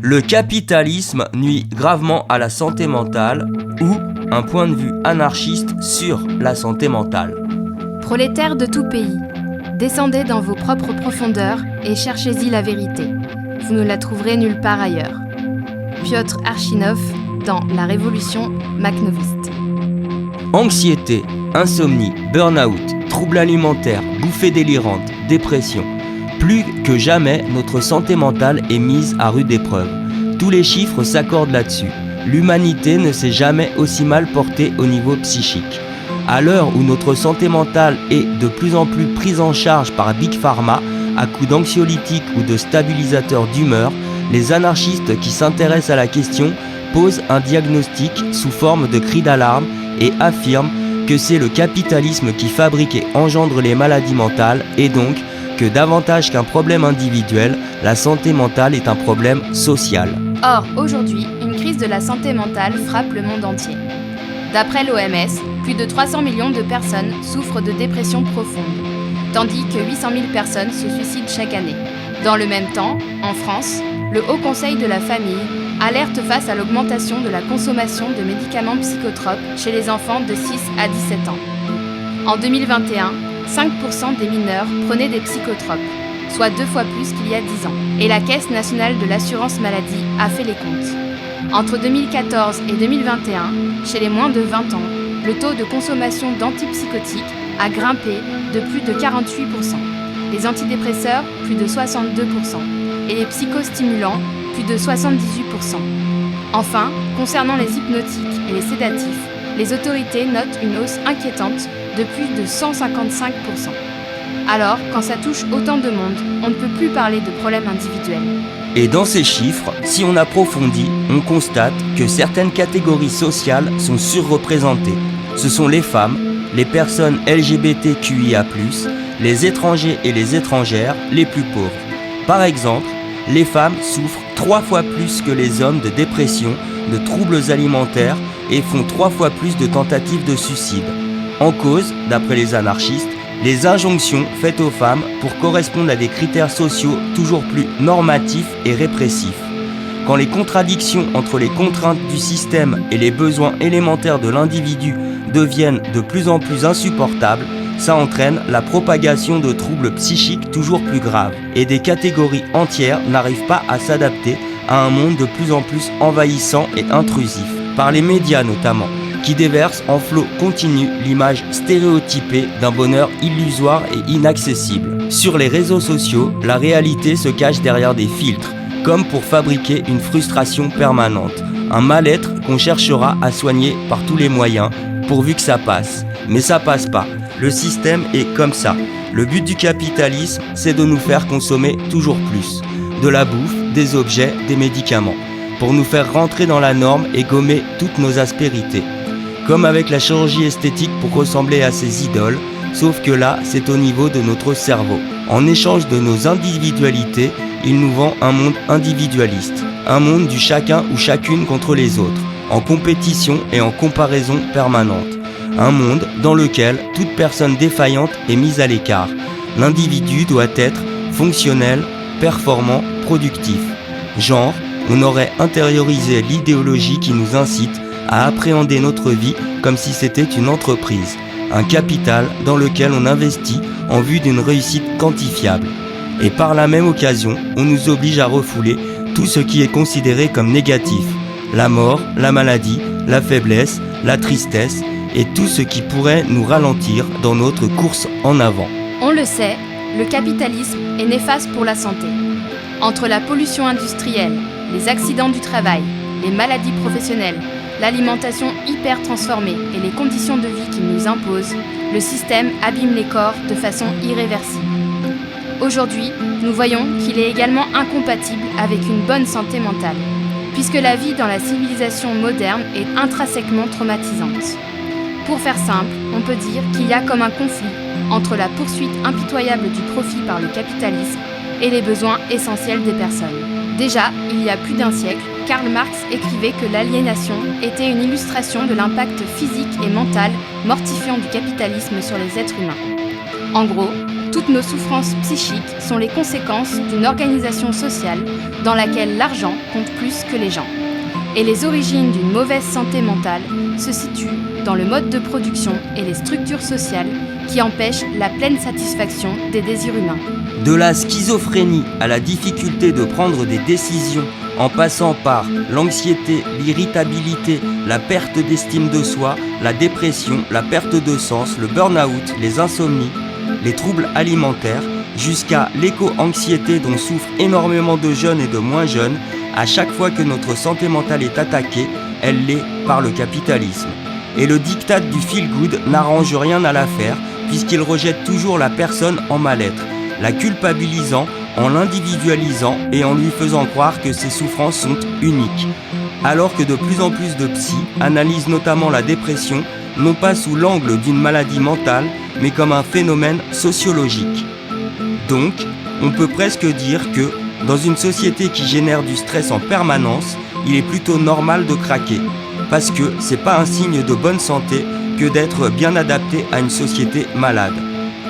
Le capitalisme nuit gravement à la santé mentale ou un point de vue anarchiste sur la santé mentale. Prolétaires de tout pays, descendez dans vos propres profondeurs et cherchez-y la vérité. Vous ne la trouverez nulle part ailleurs. Piotr Archinov dans La Révolution Makhnoviste. Anxiété, insomnie, burn-out, troubles alimentaires, bouffées délirantes, dépression. Plus que jamais, notre santé mentale est mise à rude épreuve. Tous les chiffres s'accordent là-dessus. L'humanité ne s'est jamais aussi mal portée au niveau psychique. À l'heure où notre santé mentale est de plus en plus prise en charge par Big Pharma, à coups d'anxiolytiques ou de stabilisateurs d'humeur, les anarchistes qui s'intéressent à la question posent un diagnostic sous forme de cri d'alarme et affirment que c'est le capitalisme qui fabrique et engendre les maladies mentales et donc que davantage qu'un problème individuel, la santé mentale est un problème social. Or, aujourd'hui, une crise de la santé mentale frappe le monde entier. D'après l'OMS, plus de 300 millions de personnes souffrent de dépression profonde, tandis que 800 000 personnes se suicident chaque année. Dans le même temps, en France, le Haut Conseil de la famille alerte face à l'augmentation de la consommation de médicaments psychotropes chez les enfants de 6 à 17 ans. En 2021, 5% des mineurs prenaient des psychotropes, soit 2 fois plus qu'il y a 10 ans. Et la Caisse nationale de l'assurance maladie a fait les comptes. Entre 2014 et 2021, chez les moins de 20 ans, le taux de consommation d'antipsychotiques a grimpé de plus de 48%, les antidépresseurs plus de 62% et les psychostimulants plus de 78%. Enfin, concernant les hypnotiques et les sédatifs, les autorités notent une hausse inquiétante de plus de 155%. Alors, quand ça touche autant de monde, on ne peut plus parler de problèmes individuels. Et dans ces chiffres, si on approfondit, on constate que certaines catégories sociales sont surreprésentées. Ce sont les femmes, les personnes LGBTQIA+, les étrangers et les étrangères les plus pauvres. Par exemple, les femmes souffrent 3 fois plus que les hommes de dépression, de troubles alimentaires et font 3 fois plus de tentatives de suicide. En cause, d'après les anarchistes, les injonctions faites aux femmes pour correspondre à des critères sociaux toujours plus normatifs et répressifs. Quand les contradictions entre les contraintes du système et les besoins élémentaires de l'individu deviennent de plus en plus insupportables, ça entraîne la propagation de troubles psychiques toujours plus graves. Et des catégories entières n'arrivent pas à s'adapter à un monde de plus en plus envahissant et intrusif, par les médias notamment, qui déverse en flot continu l'image stéréotypée d'un bonheur illusoire et inaccessible. Sur les réseaux sociaux, la réalité se cache derrière des filtres, comme pour fabriquer une frustration permanente, un mal-être qu'on cherchera à soigner par tous les moyens, pourvu que ça passe. Mais ça passe pas. Le système est comme ça. Le but du capitalisme, c'est de nous faire consommer toujours plus. De la bouffe, des objets, des médicaments, pour nous faire rentrer dans la norme et gommer toutes nos aspérités. Comme avec la chirurgie esthétique pour ressembler à ses idoles, sauf que là, c'est au niveau de notre cerveau. En échange de nos individualités, il nous vend un monde individualiste, un monde du chacun ou chacune contre les autres, en compétition et en comparaison permanente. Un monde dans lequel toute personne défaillante est mise à l'écart. L'individu doit être fonctionnel, performant, productif. Genre, on aurait intériorisé l'idéologie qui nous incite à appréhender notre vie comme si c'était une entreprise, un capital dans lequel on investit en vue d'une réussite quantifiable. Et par la même occasion, on nous oblige à refouler tout ce qui est considéré comme négatif, la mort, la maladie, la faiblesse, la tristesse et tout ce qui pourrait nous ralentir dans notre course en avant. On le sait, le capitalisme est néfaste pour la santé. Entre la pollution industrielle, les accidents du travail, les maladies professionnelles, l'alimentation hyper transformée et les conditions de vie qu'il nous impose, le système abîme les corps de façon irréversible. Aujourd'hui, nous voyons qu'il est également incompatible avec une bonne santé mentale, puisque la vie dans la civilisation moderne est intrinsèquement traumatisante. Pour faire simple, on peut dire qu'il y a comme un conflit entre la poursuite impitoyable du profit par le capitalisme et les besoins essentiels des personnes. Déjà, il y a plus d'un siècle, Karl Marx écrivait que l'aliénation était une illustration de l'impact physique et mental mortifiant du capitalisme sur les êtres humains. En gros, Toutes nos souffrances psychiques sont les conséquences d'une organisation sociale dans laquelle l'argent compte plus que les gens. Et les origines d'une mauvaise santé mentale se situent dans le mode de production et les structures sociales qui empêchent la pleine satisfaction des désirs humains. De la schizophrénie à la difficulté de prendre des décisions, en passant par l'anxiété, l'irritabilité, la perte d'estime de soi, la dépression, la perte de sens, le burn-out, les insomnies, les troubles alimentaires, jusqu'à l'éco-anxiété dont souffrent énormément de jeunes et de moins jeunes, à chaque fois que notre santé mentale est attaquée, elle l'est par le capitalisme. Et le diktat du feel-good n'arrange rien à l'affaire, puisqu'il rejette toujours la personne en mal-être, la culpabilisant, en l'individualisant et en lui faisant croire que ses souffrances sont uniques. Alors que de plus en plus de psy analysent notamment la dépression, non pas sous l'angle d'une maladie mentale, mais comme un phénomène sociologique. Donc, on peut presque dire que, dans une société qui génère du stress en permanence, il est plutôt normal de craquer. Parce que c'est pas un signe de bonne santé que d'être bien adapté à une société malade.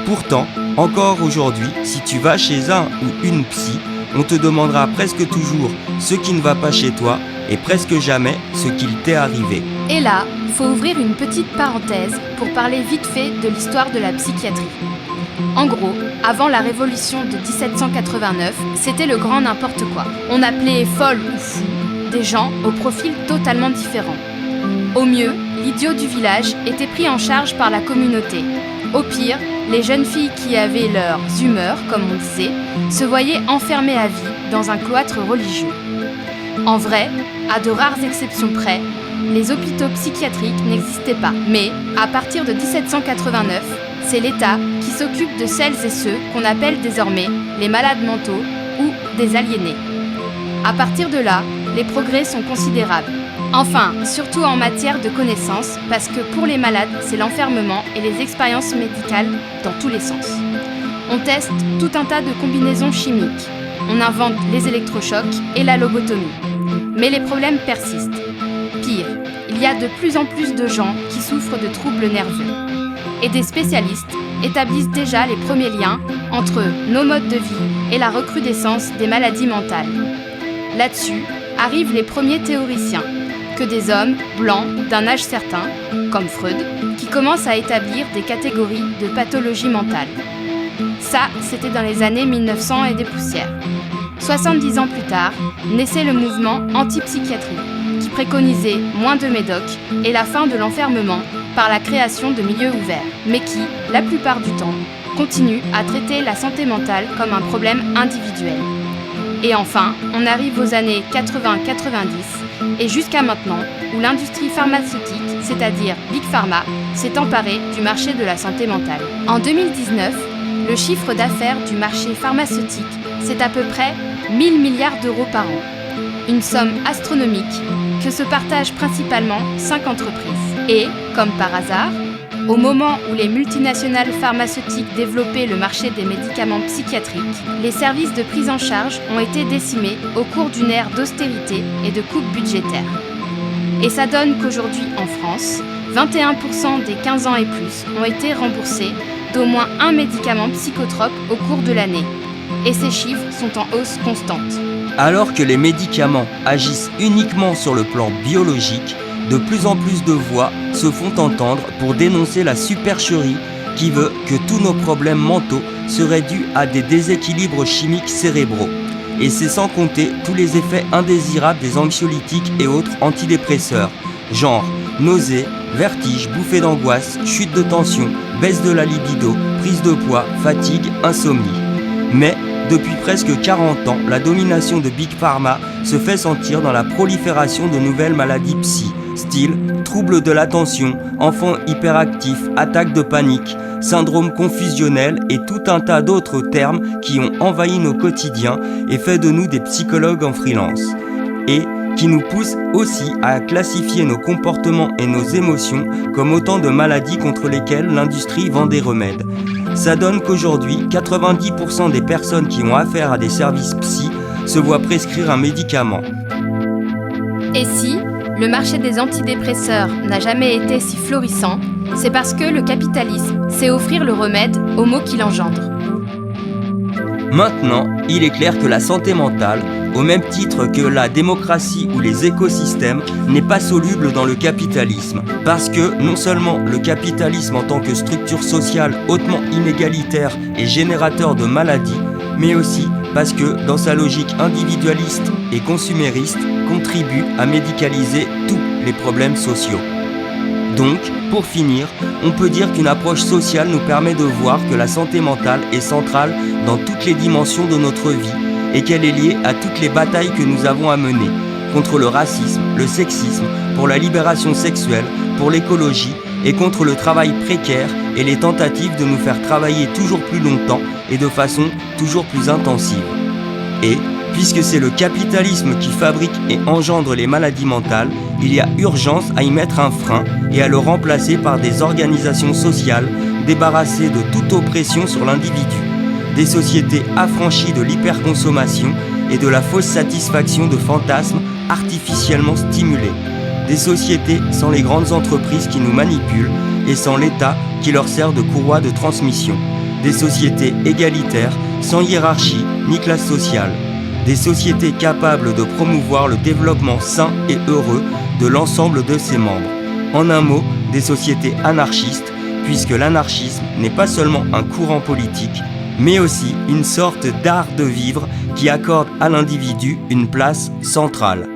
Pourtant, encore aujourd'hui, si tu vas chez un ou une psy, on te demandera presque toujours ce qui ne va pas chez toi et presque jamais ce qu'il t'est arrivé. Et là, faut ouvrir une petite parenthèse pour parler vite fait de l'histoire de la psychiatrie. En gros, avant la révolution de 1789, c'était le grand n'importe quoi. On appelait folle ou fou des gens au profil totalement différent. Au mieux, l'idiot du village était pris en charge par la communauté. Au pire, les jeunes filles qui avaient leurs humeurs, comme on disait, se voyaient enfermées à vie dans un cloître religieux. En vrai, à de rares exceptions près, les hôpitaux psychiatriques n'existaient pas. Mais, à partir de 1789, c'est l'État qui s'occupe de celles et ceux qu'on appelle désormais les malades mentaux ou des aliénés. À partir de là, les progrès sont considérables. Enfin, surtout en matière de connaissances, parce que pour les malades, c'est l'enfermement et les expériences médicales dans tous les sens. On teste tout un tas de combinaisons chimiques. On invente les électrochocs et la lobotomie. Mais les problèmes persistent. Pire, il y a de plus en plus de gens qui souffrent de troubles nerveux. Et des spécialistes établissent déjà les premiers liens entre nos modes de vie et la recrudescence des maladies mentales. Là-dessus arrivent les premiers théoriciens, que des hommes blancs d'un âge certain, comme Freud, qui commencent à établir des catégories de pathologies mentales. Ça, c'était dans les années 1900 et des poussières. 70 ans plus tard, naissait le mouvement anti-psychiatrie, qui préconisait moins de médocs et la fin de l'enfermement par la création de milieux ouverts, mais qui, la plupart du temps, continue à traiter la santé mentale comme un problème individuel. Et enfin, on arrive aux années 80-90 et jusqu'à maintenant, où l'industrie pharmaceutique, c'est-à-dire Big Pharma, s'est emparée du marché de la santé mentale. En 2019, le chiffre d'affaires du marché pharmaceutique, c'est à peu près 1000 milliards d'euros par an. Une somme astronomique que se partagent principalement 5 entreprises. Et, comme par hasard, au moment où les multinationales pharmaceutiques développaient le marché des médicaments psychiatriques, les services de prise en charge ont été décimés au cours d'une ère d'austérité et de coupes budgétaires. Et ça donne qu'aujourd'hui en France, 21% des 15 ans et plus ont été remboursés d'au moins un médicament psychotrope au cours de l'année. Et ces chiffres sont en hausse constante. Alors que les médicaments agissent uniquement sur le plan biologique, de plus en plus de voix se font entendre pour dénoncer la supercherie qui veut que tous nos problèmes mentaux seraient dus à des déséquilibres chimiques cérébraux. Et c'est sans compter tous les effets indésirables des anxiolytiques et autres antidépresseurs, genre nausées, vertiges, bouffées d'angoisse, chute de tension, baisse de la libido, prise de poids, fatigue, insomnie. Mais depuis presque 40 ans, la domination de Big Pharma se fait sentir dans la prolifération de nouvelles maladies psy, style troubles de l'attention, enfants hyperactifs, attaques de panique, syndrome confusionnel et tout un tas d'autres termes qui ont envahi nos quotidiens et fait de nous des psychologues en freelance. Et qui nous poussent aussi à classifier nos comportements et nos émotions comme autant de maladies contre lesquelles l'industrie vend des remèdes. Ça donne qu'aujourd'hui, 90% des personnes qui ont affaire à des services psy se voient prescrire un médicament. Et si le marché des antidépresseurs n'a jamais été si florissant, c'est parce que le capitalisme sait offrir le remède aux maux qu'il engendre. Maintenant, il est clair que la santé mentale, au même titre que la démocratie ou les écosystèmes, n'est pas soluble dans le capitalisme. Parce que non seulement le capitalisme en tant que structure sociale hautement inégalitaire et générateur de maladies, mais aussi parce que dans sa logique individualiste et consumériste, contribue à médicaliser tous les problèmes sociaux. Donc, pour finir, on peut dire qu'une approche sociale nous permet de voir que la santé mentale est centrale dans toutes les dimensions de notre vie et qu'elle est liée à toutes les batailles que nous avons à mener contre le racisme, le sexisme, pour la libération sexuelle, pour l'écologie et contre le travail précaire et les tentatives de nous faire travailler toujours plus longtemps et de façon toujours plus intensive. Et, puisque c'est le capitalisme qui fabrique et engendre les maladies mentales, il y a urgence à y mettre un frein et à le remplacer par des organisations sociales débarrassées de toute oppression sur l'individu, des sociétés affranchies de l'hyperconsommation et de la fausse satisfaction de fantasmes artificiellement stimulés, des sociétés sans les grandes entreprises qui nous manipulent et sans l'État qui leur sert de courroie de transmission, des sociétés égalitaires sans hiérarchie ni classe sociale, des sociétés capables de promouvoir le développement sain et heureux de l'ensemble de ses membres. En un mot, des sociétés anarchistes, puisque l'anarchisme n'est pas seulement un courant politique, mais aussi une sorte d'art de vivre qui accorde à l'individu une place centrale.